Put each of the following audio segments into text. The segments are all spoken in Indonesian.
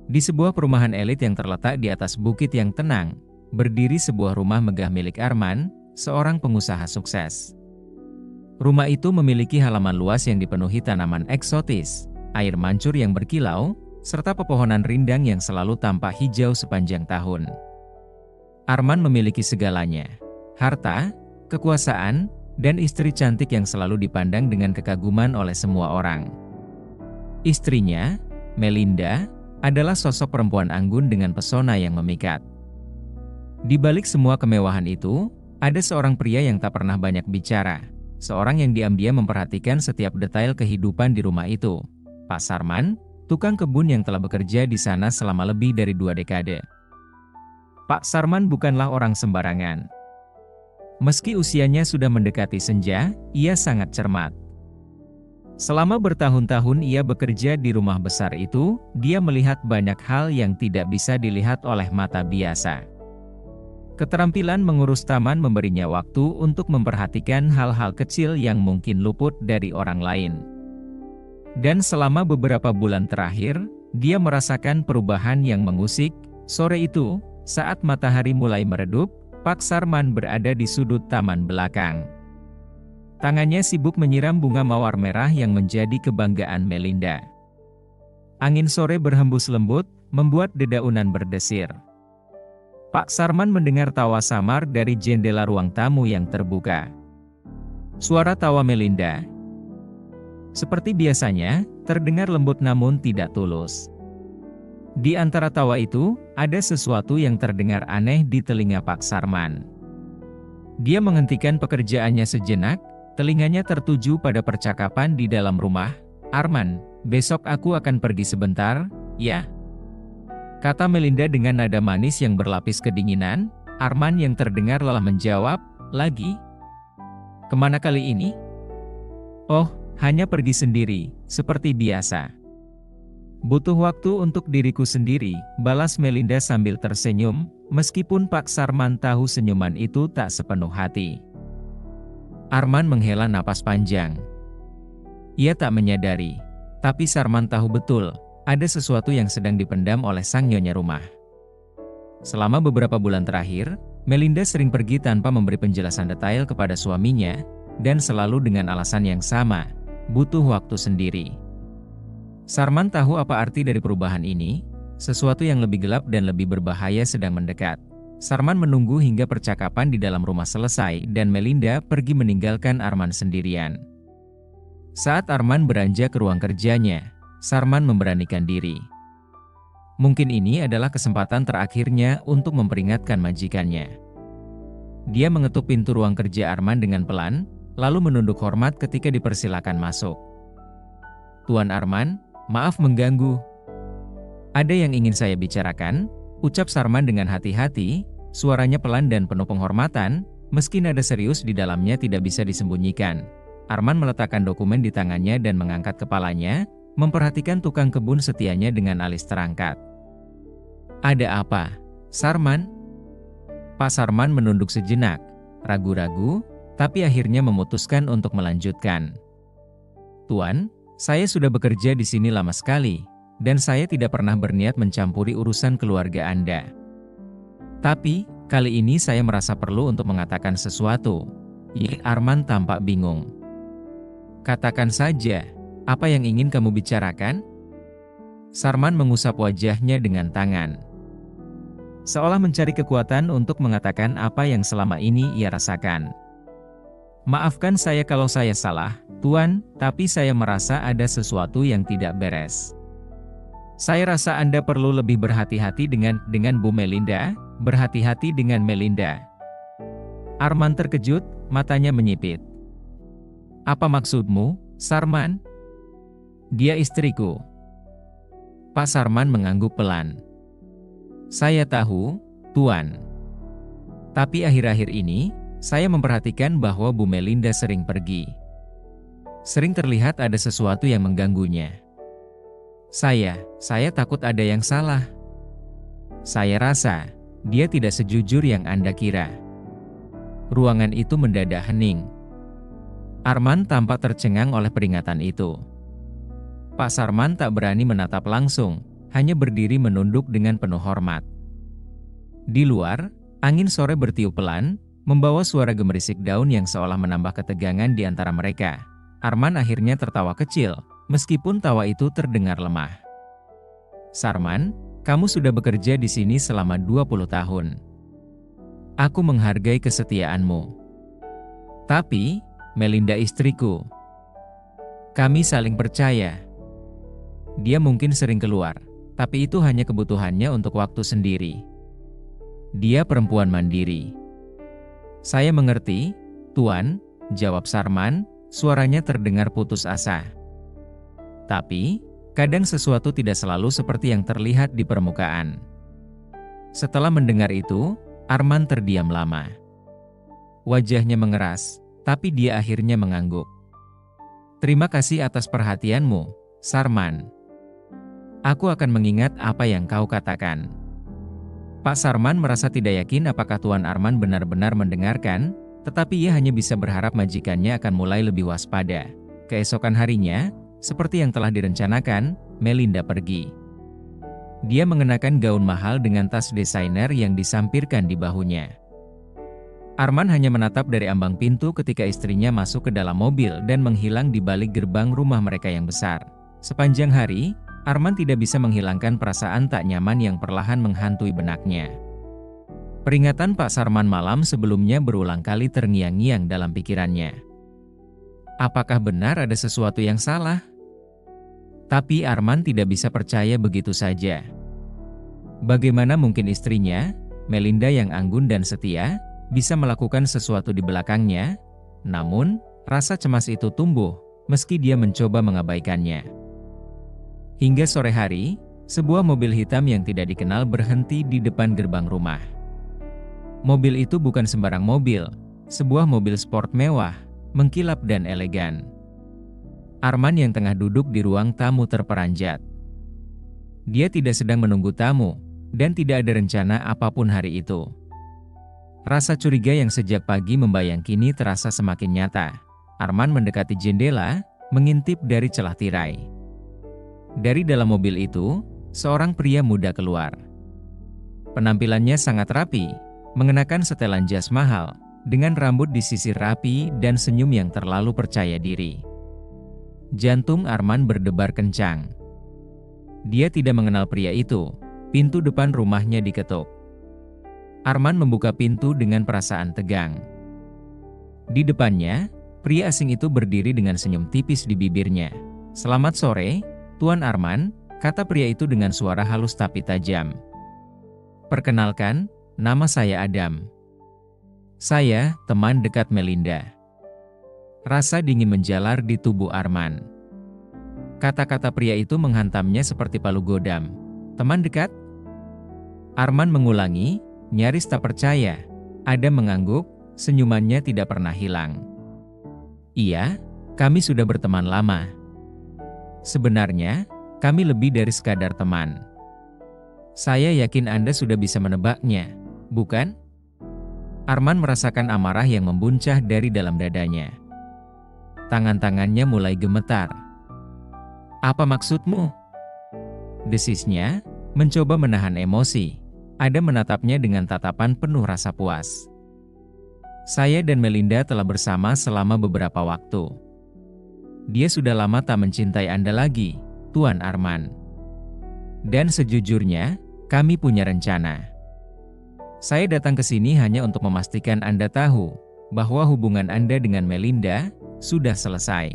Di sebuah perumahan elit yang terletak di atas bukit yang tenang, berdiri sebuah rumah megah milik Arman, seorang pengusaha sukses. Rumah itu memiliki halaman luas yang dipenuhi tanaman eksotis, air mancur yang berkilau, serta pepohonan rindang yang selalu tampak hijau sepanjang tahun. Arman memiliki segalanya: harta, kekuasaan, dan istri cantik yang selalu dipandang dengan kekaguman oleh semua orang. Istrinya, Melinda, adalah sosok perempuan anggun dengan pesona yang memikat. Di balik semua kemewahan itu, ada seorang pria yang tak pernah banyak bicara, seorang yang diam-diam memperhatikan setiap detail kehidupan di rumah itu. Pak Sarman, tukang kebun yang telah bekerja di sana selama lebih dari 2 dekade. Pak Sarman bukanlah orang sembarangan. Meski usianya sudah mendekati senja, ia sangat cermat. Selama bertahun-tahun ia bekerja di rumah besar itu, dia melihat banyak hal yang tidak bisa dilihat oleh mata biasa. Keterampilan mengurus taman memberinya waktu untuk memperhatikan hal-hal kecil yang mungkin luput dari orang lain. Dan selama beberapa bulan terakhir, dia merasakan perubahan yang mengusik. Sore itu, saat matahari mulai meredup, Pak Sarman berada di sudut taman belakang. Tangannya sibuk menyiram bunga mawar merah yang menjadi kebanggaan Melinda. Angin sore berhembus lembut, membuat dedaunan berdesir. Pak Sarman mendengar tawa samar dari jendela ruang tamu yang terbuka. Suara tawa Melinda, seperti biasanya, terdengar lembut namun tidak tulus. Di antara tawa itu, ada sesuatu yang terdengar aneh di telinga Pak Sarman. Dia menghentikan pekerjaannya sejenak, telinganya tertuju pada percakapan di dalam rumah. "Arman, besok aku akan pergi sebentar, ya?" kata Melinda dengan nada manis yang berlapis kedinginan. Arman yang terdengar lelah menjawab, "Lagi? Kemana kali ini?" "Oh, hanya pergi sendiri, seperti biasa." "Butuh waktu untuk diriku sendiri," balas Melinda sambil tersenyum, meskipun Pak Sarman tahu senyuman itu tak sepenuh hati. Arman menghela napas panjang. Ia tak menyadari, tapi Sarman tahu betul, ada sesuatu yang sedang dipendam oleh sang nyonya rumah. Selama beberapa bulan terakhir, Melinda sering pergi tanpa memberi penjelasan detail kepada suaminya, dan selalu dengan alasan yang sama, butuh waktu sendiri. Sarman tahu apa arti dari perubahan ini, sesuatu yang lebih gelap dan lebih berbahaya sedang mendekat. Sarman menunggu hingga percakapan di dalam rumah selesai dan Melinda pergi meninggalkan Arman sendirian. Saat Arman beranjak ke ruang kerjanya, Sarman memberanikan diri. Mungkin ini adalah kesempatan terakhirnya untuk memperingatkan majikannya. Dia mengetuk pintu ruang kerja Arman dengan pelan, lalu menunduk hormat ketika dipersilakan masuk. "Tuan Arman, maaf mengganggu." "Ada yang ingin saya bicarakan?" ucap Sarman dengan hati-hati, suaranya pelan dan penuh penghormatan, meski nada serius di dalamnya tidak bisa disembunyikan. Arman meletakkan dokumen di tangannya dan mengangkat kepalanya, memperhatikan tukang kebun setianya dengan alis terangkat. "Ada apa, Sarman?" Pak Sarman menunduk sejenak, ragu-ragu, tapi akhirnya memutuskan untuk melanjutkan. "Tuan, saya sudah bekerja di sini lama sekali, dan saya tidak pernah berniat mencampuri urusan keluarga Anda. Tapi, kali ini saya merasa perlu untuk mengatakan sesuatu." Arman tampak bingung. "Katakan saja, apa yang ingin kamu bicarakan?" Sarman mengusap wajahnya dengan tangan, seolah mencari kekuatan untuk mengatakan apa yang selama ini ia rasakan. "Maafkan saya kalau saya salah, Tuan, tapi saya merasa ada sesuatu yang tidak beres. Saya rasa Anda perlu lebih berhati-hati dengan Bu Melinda, berhati-hati dengan Melinda." Arman terkejut, matanya menyipit. "Apa maksudmu, Sarman?" "Dia istriku." Pak Sarman mengangguk pelan. "Saya tahu, Tuan. Tapi akhir-akhir ini, saya memperhatikan bahwa Bu Melinda sering pergi. Sering terlihat ada sesuatu yang mengganggunya. Saya takut ada yang salah. Saya rasa, dia tidak sejujur yang Anda kira." Ruangan itu mendadak hening. Arman tampak tercengang oleh peringatan itu. Pak Sarman tak berani menatap langsung, hanya berdiri menunduk dengan penuh hormat. Di luar, angin sore bertiup pelan, membawa suara gemerisik daun yang seolah menambah ketegangan di antara mereka. Arman akhirnya tertawa kecil, meskipun tawa itu terdengar lemah. "Sarman, kamu sudah bekerja di sini selama 20 tahun. Aku menghargai kesetiaanmu. Tapi, Melinda istriku, kami saling percaya. Dia mungkin sering keluar, tapi itu hanya kebutuhannya untuk waktu sendiri. Dia perempuan mandiri." "Saya mengerti, Tuan," jawab Sarman, suaranya terdengar putus asa. "Tapi, kadang sesuatu tidak selalu seperti yang terlihat di permukaan." Setelah mendengar itu, Arman terdiam lama. Wajahnya mengeras, tapi dia akhirnya mengangguk. "Terima kasih atas perhatianmu, Sarman. Aku akan mengingat apa yang kau katakan." Pak Sarman merasa tidak yakin apakah Tuan Arman benar-benar mendengarkan, tetapi ia hanya bisa berharap majikannya akan mulai lebih waspada. Keesokan harinya, seperti yang telah direncanakan, Melinda pergi. Dia mengenakan gaun mahal dengan tas desainer yang disampirkan di bahunya. Arman hanya menatap dari ambang pintu ketika istrinya masuk ke dalam mobil dan menghilang di balik gerbang rumah mereka yang besar. Sepanjang hari, Arman tidak bisa menghilangkan perasaan tak nyaman yang perlahan menghantui benaknya. Peringatan Pak Sarman malam sebelumnya berulang kali terngiang-ngiang dalam pikirannya. Apakah benar ada sesuatu yang salah? Tapi Arman tidak bisa percaya begitu saja. Bagaimana mungkin istrinya, Melinda yang anggun dan setia, bisa melakukan sesuatu di belakangnya? Namun, rasa cemas itu tumbuh, meski dia mencoba mengabaikannya. Hingga sore hari, sebuah mobil hitam yang tidak dikenal berhenti di depan gerbang rumah. Mobil itu bukan sembarang mobil, sebuah mobil sport mewah, mengkilap dan elegan. Arman yang tengah duduk di ruang tamu terperanjat. Dia tidak sedang menunggu tamu, dan tidak ada rencana apapun hari itu. Rasa curiga yang sejak pagi membayang kini terasa semakin nyata. Arman mendekati jendela, mengintip dari celah tirai. Dari dalam mobil itu, seorang pria muda keluar. Penampilannya sangat rapi, mengenakan setelan jas mahal, dengan rambut disisir rapi dan senyum yang terlalu percaya diri. Jantung Arman berdebar kencang. Dia tidak mengenal pria itu. Pintu depan rumahnya diketuk. Arman membuka pintu dengan perasaan tegang. Di depannya, pria asing itu berdiri dengan senyum tipis di bibirnya. "Selamat sore, Tuan Arman," kata pria itu dengan suara halus tapi tajam. "Perkenalkan, nama saya Adam. Saya teman dekat Melinda." Rasa dingin menjalar di tubuh Arman. Kata-kata pria itu menghantamnya seperti palu godam. "Teman dekat?" Arman mengulangi, nyaris tak percaya. Adam mengangguk, senyumannya tidak pernah hilang. "Iya, kami sudah berteman lama. Sebenarnya, kami lebih dari sekadar teman. Saya yakin Anda sudah bisa menebaknya, bukan?" Arman merasakan amarah yang membuncah dari dalam dadanya. Tangan-tangannya mulai gemetar. "Apa maksudmu?" desisnya, mencoba menahan emosi. Adam menatapnya dengan tatapan penuh rasa puas. "Saya dan Melinda telah bersama selama beberapa waktu. Dia sudah lama tak mencintai Anda lagi, Tuan Arman. Dan sejujurnya, kami punya rencana. Saya datang ke sini hanya untuk memastikan Anda tahu bahwa hubungan Anda dengan Melinda sudah selesai."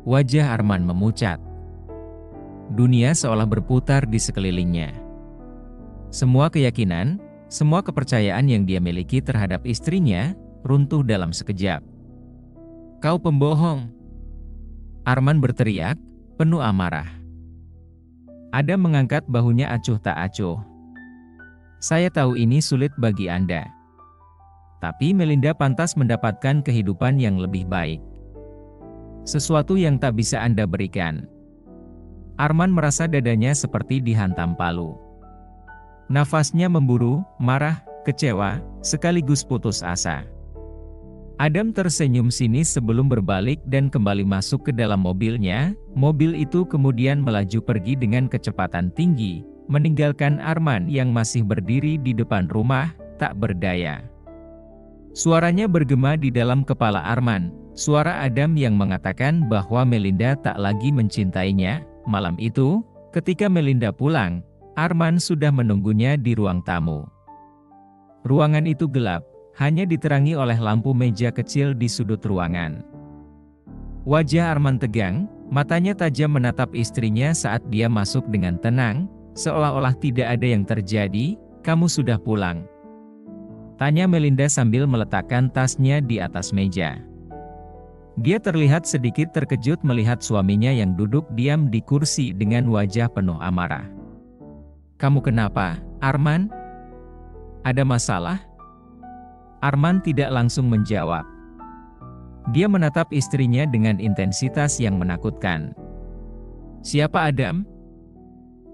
Wajah Arman memucat. Dunia seolah berputar di sekelilingnya. Semua keyakinan, semua kepercayaan yang dia miliki terhadap istrinya runtuh dalam sekejap. "Kau pembohong!" Arman berteriak, penuh amarah. Adam mengangkat bahunya acuh tak acuh. "Saya tahu ini sulit bagi Anda. Tapi Melinda pantas mendapatkan kehidupan yang lebih baik. Sesuatu yang tak bisa Anda berikan." Arman merasa dadanya seperti dihantam palu. Nafasnya memburu, marah, kecewa, sekaligus putus asa. Adam tersenyum sinis sebelum berbalik dan kembali masuk ke dalam mobilnya. Mobil itu kemudian melaju pergi dengan kecepatan tinggi, meninggalkan Arman yang masih berdiri di depan rumah, tak berdaya. Suaranya bergema di dalam kepala Arman, suara Adam yang mengatakan bahwa Melinda tak lagi mencintainya. Malam itu, ketika Melinda pulang, Arman sudah menunggunya di ruang tamu. Ruangan itu gelap, hanya diterangi oleh lampu meja kecil di sudut ruangan. Wajah Arman tegang, matanya tajam menatap istrinya saat dia masuk dengan tenang, seolah-olah tidak ada yang terjadi. "Kamu sudah pulang?" tanya Melinda sambil meletakkan tasnya di atas meja. Dia terlihat sedikit terkejut melihat suaminya yang duduk diam di kursi dengan wajah penuh amarah. "Kamu kenapa, Arman? Ada masalah?" Arman tidak langsung menjawab. Dia menatap istrinya dengan intensitas yang menakutkan. "Siapa Adam?"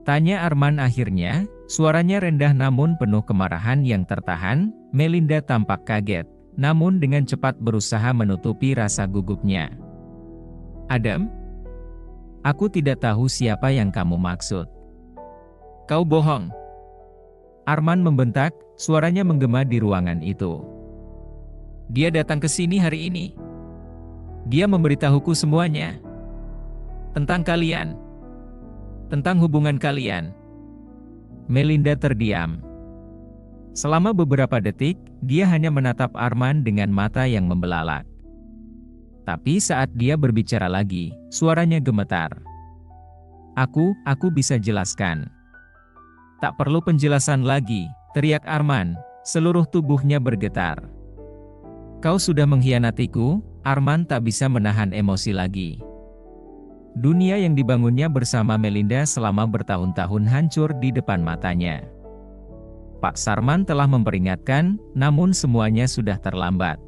tanya Arman akhirnya, suaranya rendah namun penuh kemarahan yang tertahan. Melinda tampak kaget, namun dengan cepat berusaha menutupi rasa gugupnya. "Adam? Aku tidak tahu siapa yang kamu maksud." "Kau bohong!" Arman membentak, suaranya menggema di ruangan itu. "Dia datang ke sini hari ini. Dia memberitahuku semuanya. Tentang kalian. Tentang hubungan kalian." Melinda terdiam. Selama beberapa detik, dia hanya menatap Arman dengan mata yang membelalak. Tapi saat dia berbicara lagi, suaranya gemetar. Aku bisa jelaskan." "Tak perlu penjelasan lagi," teriak Arman, seluruh tubuhnya bergetar. "Kau sudah mengkhianatiku." Arman tak bisa menahan emosi lagi. Dunia yang dibangunnya bersama Melinda selama bertahun-tahun hancur di depan matanya. Pak Sarman telah memperingatkan, namun semuanya sudah terlambat.